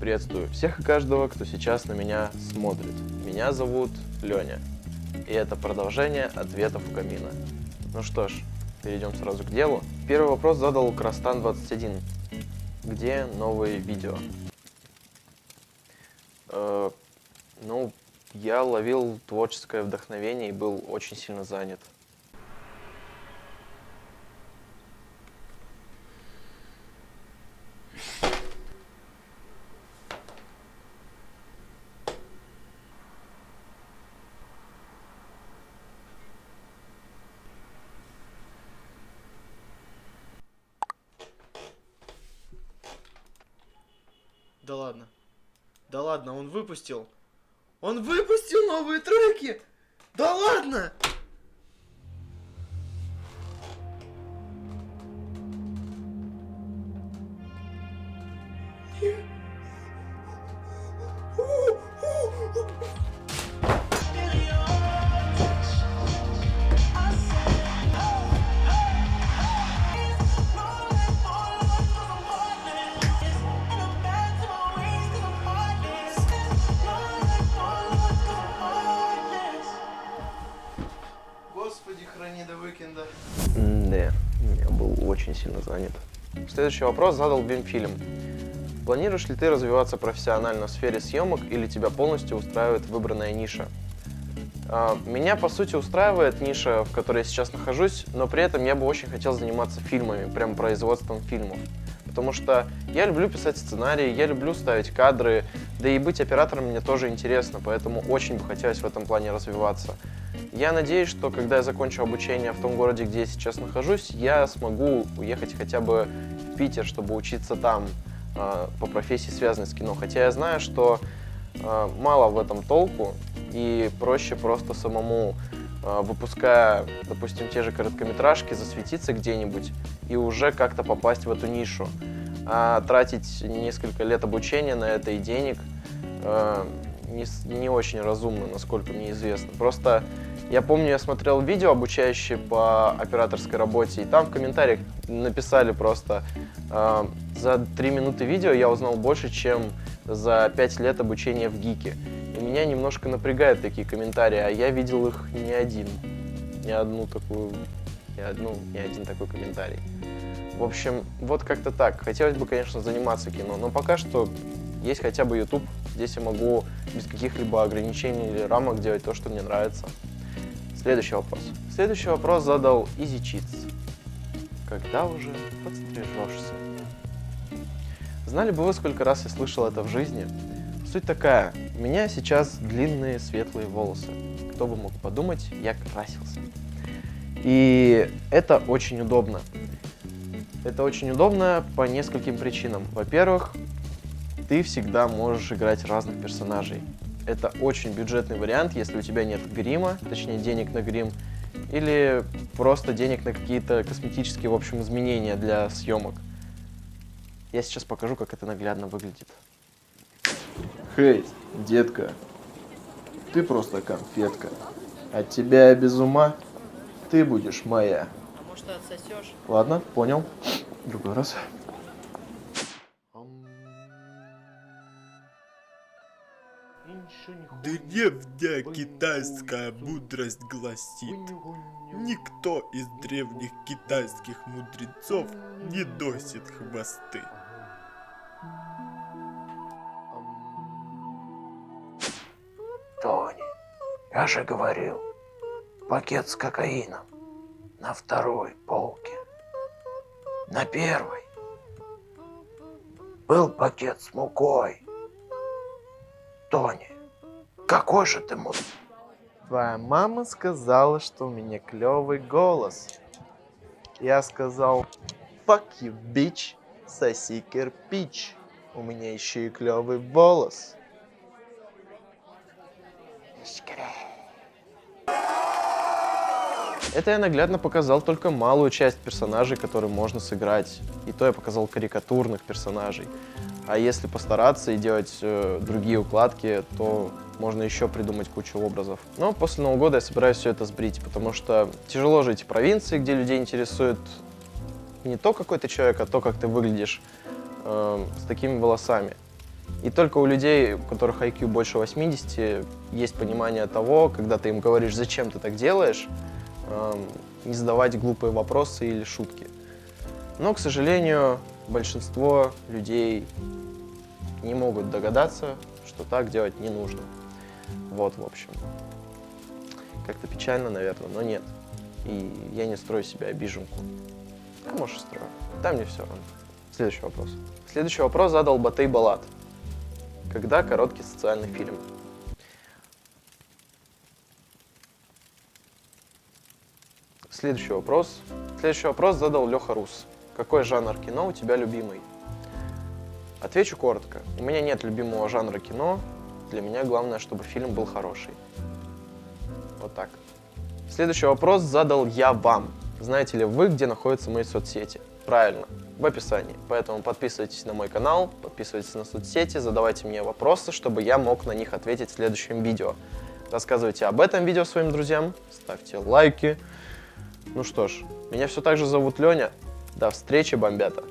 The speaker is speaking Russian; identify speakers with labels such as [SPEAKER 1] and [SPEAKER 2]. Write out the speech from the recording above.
[SPEAKER 1] Приветствую всех и каждого, кто сейчас на меня смотрит. Меня зовут Леня, и это продолжение ответов у камина. Ну что ж, перейдем сразу к делу. Первый вопрос задал Крастан21. Где новые видео? Ну, я ловил творческое вдохновение и был очень сильно занят.
[SPEAKER 2] Да ладно. Да ладно, он выпустил. Он выпустил новые треки! Да ладно! Господи, храни до уикенда.
[SPEAKER 1] Да, я был очень сильно занят. Следующий вопрос задал Бимфильм. Планируешь ли ты развиваться профессионально в сфере съемок или тебя полностью устраивает выбранная ниша? Меня, по сути, устраивает ниша, в которой я сейчас нахожусь, но при этом я бы очень хотел заниматься фильмами, прям производством фильмов. Потому что я люблю писать сценарии, я люблю ставить кадры, да и быть оператором мне тоже интересно, поэтому очень бы хотелось в этом плане развиваться. Я надеюсь, что когда я закончу обучение в том городе, где я сейчас нахожусь, я смогу уехать хотя бы в Питер, чтобы учиться там по профессии, связанной с кино. Хотя я знаю, что мало в этом толку, и проще просто самому, выпуская, допустим, те же короткометражки, засветиться где-нибудь и уже как-то попасть в эту нишу. А тратить несколько лет обучения на это и денег не очень разумно, насколько мне известно. Просто я помню, я смотрел видео, обучающее по операторской работе, и там в комментариях написали просто: за 3 минуты видео я узнал больше, чем за 5 лет обучения в ГИКе. И меня немножко напрягают такие комментарии, а я видел их не один. Ни один такой комментарий. В общем, вот как-то так. Хотелось бы, конечно, заниматься кино, но пока что есть хотя бы YouTube. Здесь я могу без каких-либо ограничений или рамок делать то, что мне нравится. Следующий вопрос. Следующий вопрос задал Easy Cheats. Когда уже подстрижешься? Знали бы вы, сколько раз я слышал это в жизни? Суть такая. У меня сейчас длинные светлые волосы. Кто бы мог подумать, я красился. И это очень удобно. Это очень удобно по нескольким причинам. Во-первых, ты всегда можешь играть разных персонажей. Это очень бюджетный вариант, если у тебя нет грима, точнее денег на грим, или просто денег на какие-то косметические, в общем, изменения для съемок. Я сейчас покажу, как это наглядно выглядит. Хей, детка, ты просто конфетка. От тебя я без ума, ты будешь моя.
[SPEAKER 3] А может, ты отсосешь?
[SPEAKER 1] Ладно, понял. Другой раз.
[SPEAKER 4] Древняя китайская мудрость гласит: никто из древних китайских мудрецов не носит хвосты.
[SPEAKER 5] Тони, я же говорил, пакет с кокаином на второй полке. На первой был пакет с мукой. Тони, какой же ты мудрый?
[SPEAKER 1] Твоя мама сказала, что у меня клевый голос. Я сказал: fuck you, bitch, соси кирпич. У меня еще и клевый волос. Это я наглядно показал только малую часть персонажей, которые можно сыграть. И то я показал карикатурных персонажей. А если постараться и делать другие укладки, то можно еще придумать кучу образов. Но после Нового года я собираюсь все это сбрить, потому что тяжело жить в провинции, где людей интересует не то, какой ты человек, а то, как ты выглядишь с такими волосами. И только у людей, у которых IQ больше 80, есть понимание того, когда ты им говоришь, зачем ты так делаешь, не задавать глупые вопросы или шутки. Но, к сожалению, большинство людей не могут догадаться, что так делать не нужно. Вот, в общем. Как-то печально, наверное, но нет. И я не строю себя обиженку. А может, строю. Да, мне все равно. Следующий вопрос. Следующий вопрос задал Батый Балат. Когда короткий социальный фильм? Следующий вопрос. Следующий вопрос задал Леха Рус. Какой жанр кино у тебя любимый? Отвечу коротко. У меня нет любимого жанра кино. Для меня главное, чтобы фильм был хороший. Вот так. Следующий вопрос задал я вам. Знаете ли вы, где находятся мои соцсети? Правильно, в описании. Поэтому подписывайтесь на мой канал, подписывайтесь на соцсети, задавайте мне вопросы, чтобы я мог на них ответить в следующем видео. Рассказывайте об этом видео своим друзьям, ставьте лайки. Ну что ж, меня все так же зовут Леня. До встречи, бомбята!